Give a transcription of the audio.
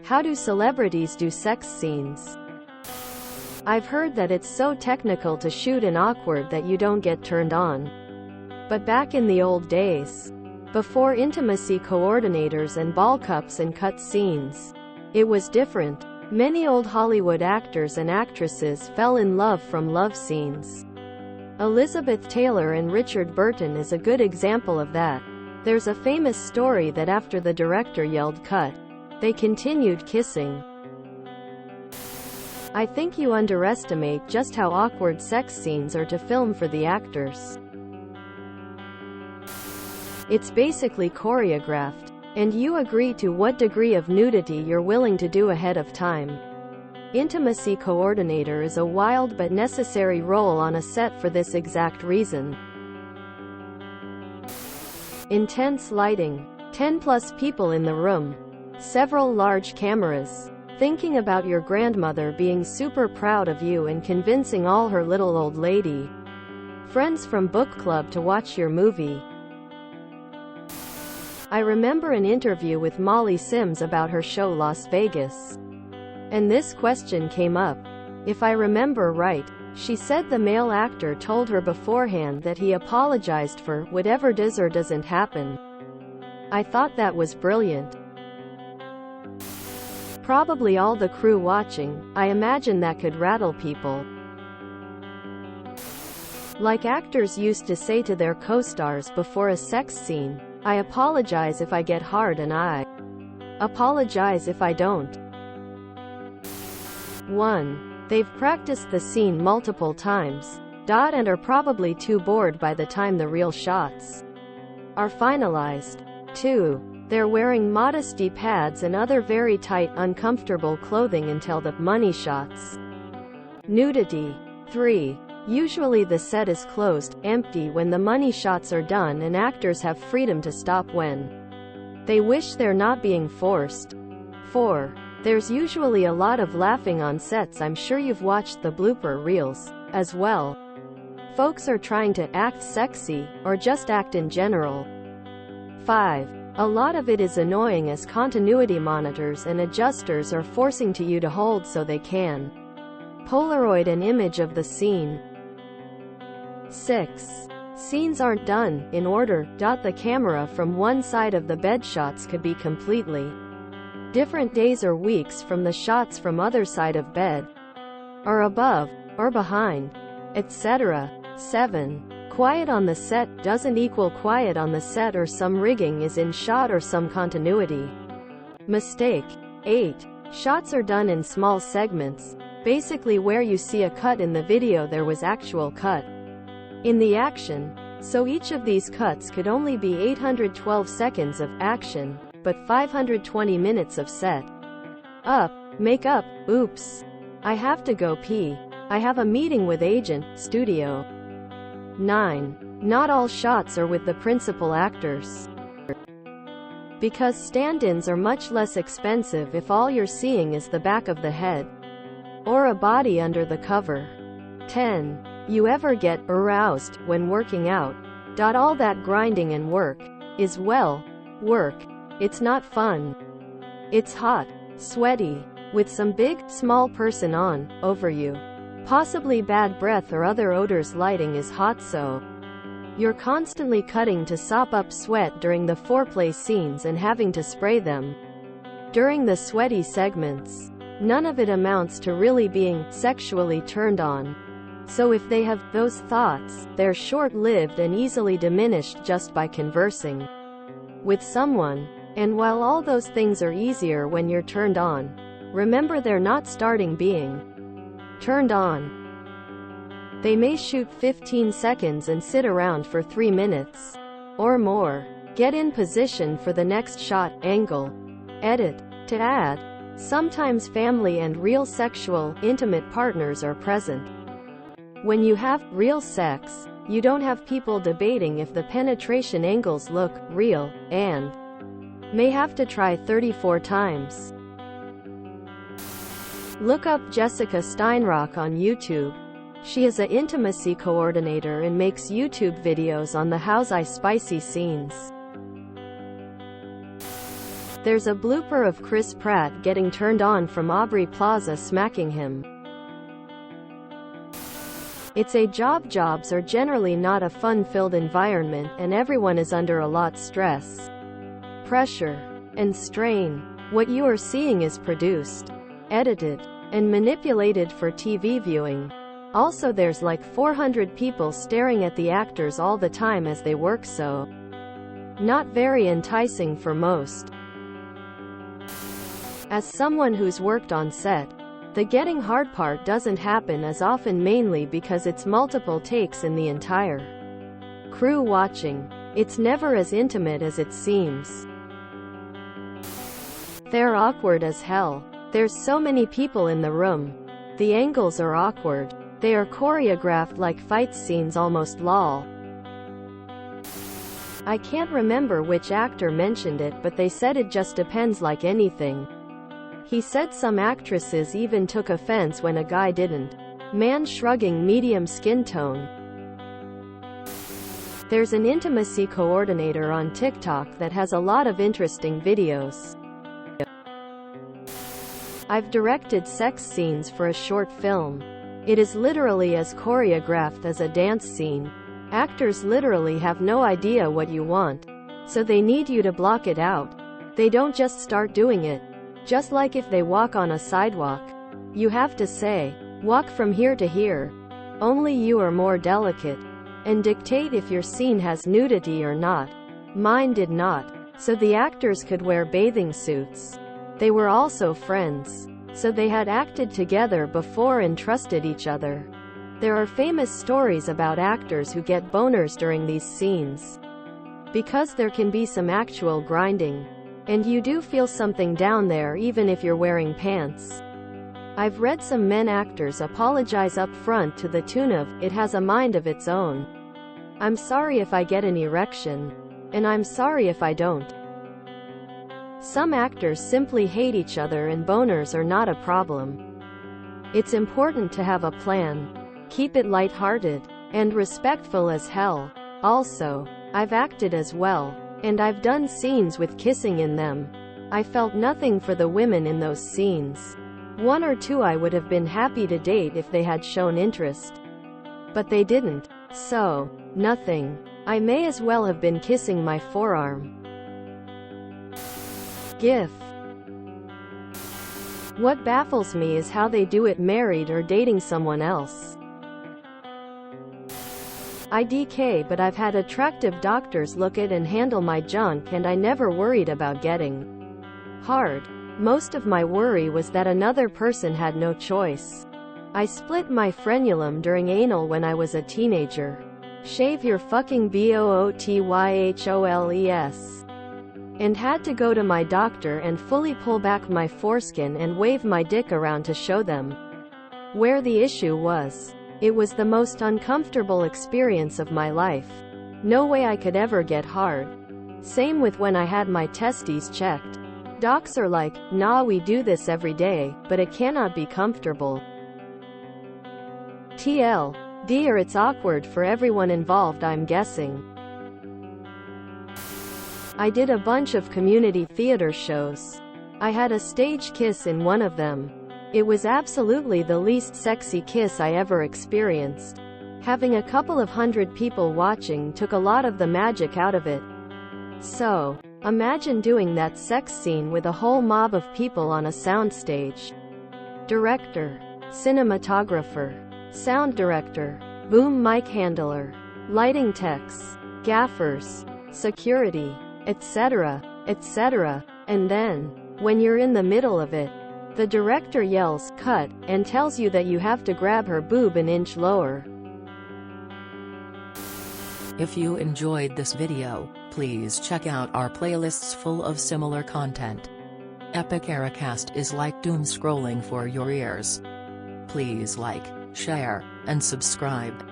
How do celebrities do sex scenes? I've heard that it's so technical to shoot and awkward that you don't get turned on. But back in the old days, before intimacy coordinators and ball cups and cut scenes, it was different. Many old Hollywood actors and actresses fell in love from love scenes. Elizabeth Taylor and Richard Burton is a good example of that. There's a famous story that after the director yelled cut, they continued kissing. I think you underestimate just how awkward sex scenes are to film for the actors. It's basically choreographed, and you agree to what degree of nudity you're willing to do ahead of time. Intimacy coordinator is a wild but necessary role on a set for this exact reason. Intense lighting. 10+ people in the room. Several large cameras. Thinking about your grandmother being super proud of you and convincing all her little old lady friends from book club to watch your movie. I remember an interview with Molly Sims about her show Las Vegas. And this question came up. If I remember right, she said the male actor told her beforehand that he apologized for whatever does or doesn't happen. I thought that was brilliant. Probably all the crew watching, I imagine that could rattle people. Like actors used to say to their co-stars before a sex scene, I apologize if I get hard and I apologize if I don't. 1. They've practiced the scene multiple times, and are probably too bored by the time the real shots are finalized. 2. They're wearing modesty pads and other very tight, uncomfortable clothing until the money shots. Nudity. 3. Usually the set is closed, empty when the money shots are done and actors have freedom to stop when they wish they're not being forced. 4. There's usually a lot of laughing on sets. I'm sure you've watched the blooper reels as well. Folks are trying to act sexy, or just act in general. 5. A lot of it is annoying as continuity monitors and adjusters are forcing you to hold so they can Polaroid an image of the scene. 6. Scenes aren't done in order. The camera from one side of the bed shots could be completely different days or weeks from the shots from other side of bed, or above, or behind, etc. 7. Quiet on the set doesn't equal quiet on the set, or some rigging is in shot or some continuity mistake. 8. Shots are done in small segments, basically where you see a cut in the video there was actual cut in the action, so each of these cuts could only be 812 seconds of action, but 520 minutes of set up, makeup. Oops. I have to go pee. I have a meeting with agent, studio. 9. Not all shots are with the principal actors, because stand-ins are much less expensive if all you're seeing is the back of the head, or a body under the cover. 10. You ever get aroused when working out? All that grinding and work is, well, work. It's not fun. It's hot, sweaty, with some big, small person on, over you. Possibly bad breath or other odors. Lighting is hot, so you're constantly cutting to sop up sweat during the foreplay scenes and having to spray them during the sweaty segments. None of it amounts to really being sexually turned on. So if they have those thoughts, they're short-lived and easily diminished just by conversing with someone. And while all those things are easier when you're turned on, remember they're not starting being turned on. They may shoot 15 seconds and sit around for 3 minutes or more. Get in position for the next shot, angle, edit. To add, sometimes family and real sexual, intimate partners are present. When you have real sex, you don't have people debating if the penetration angles look real, and may have to try 34 times. Look up Jessica Steinrock on YouTube. She is an intimacy coordinator and makes YouTube videos on the How's I Spicy scenes. There's a blooper of Chris Pratt getting turned on from Aubrey Plaza smacking him. It's a job. Jobs are generally not a fun-filled environment, and everyone is under a lot stress, pressure, and strain. What you are seeing is produced, edited, and manipulated for TV viewing. Also, there's like 400 people staring at the actors all the time as they work, so not very enticing for most. As someone who's worked on set, the getting hard part doesn't happen as often, mainly because it's multiple takes in the entire crew watching. It's never as intimate as it seems. They're awkward as hell. There's so many people in the room. The angles are awkward. They are choreographed like fight scenes, almost lol. I can't remember which actor mentioned it, but they said it just depends like anything. He said some actresses even took offense when a guy didn't. Man shrugging, medium skin tone. There's an intimacy coordinator on TikTok that has a lot of interesting videos. I've directed sex scenes for a short film. It is literally as choreographed as a dance scene. Actors literally have no idea what you want, so they need you to block it out. They don't just start doing it. Just like if they walk on a sidewalk, you have to say, walk from here to here. Only you are more delicate, and dictate if your scene has nudity or not. Mine did not, so the actors could wear bathing suits. They were also friends, so they had acted together before and trusted each other. There are famous stories about actors who get boners during these scenes, because there can be some actual grinding. And you do feel something down there even if you're wearing pants. I've read some men actors apologize up front to the tune of, "It has a mind of its own. I'm sorry if I get an erection. And I'm sorry if I don't." Some actors simply hate each other and boners are not a problem. It's important to have a plan. Keep it lighthearted and respectful as hell. Also, I've acted as well, and I've done scenes with kissing in them. I felt nothing for the women in those scenes. One or two I would have been happy to date if they had shown interest. But they didn't. So, nothing. I may as well have been kissing my forearm. GIF. What baffles me is how they do it married or dating someone else. IDK, but I've had attractive doctors look at and handle my junk, and I never worried about getting hard. Most of my worry was that another person had no choice. I split my frenulum during anal when I was a teenager. Shave your fucking boothyholes. And had to go to my doctor and fully pull back my foreskin and wave my dick around to show them where the issue was. It was the most uncomfortable experience of my life. No way I could ever get hard. Same with when I had my testes checked. Docs are like, "Nah, we do this every day, but it cannot be comfortable." TLDR, it's awkward for everyone involved, I'm guessing. I did a bunch of community theater shows. I had a stage kiss in one of them. It was absolutely the least sexy kiss I ever experienced. Having a couple of hundred people watching took a lot of the magic out of it. So, imagine doing that sex scene with a whole mob of people on a soundstage. Director, cinematographer, sound director, boom mic handler, lighting techs, gaffers, security, etc., etc. And then, when you're in the middle of it, the director yells, "Cut," and tells you that you have to grab her boob an inch lower. If you enjoyed this video, please check out our playlists full of similar content. Epic Ericast is like doom scrolling for your ears. Please like, share, and subscribe.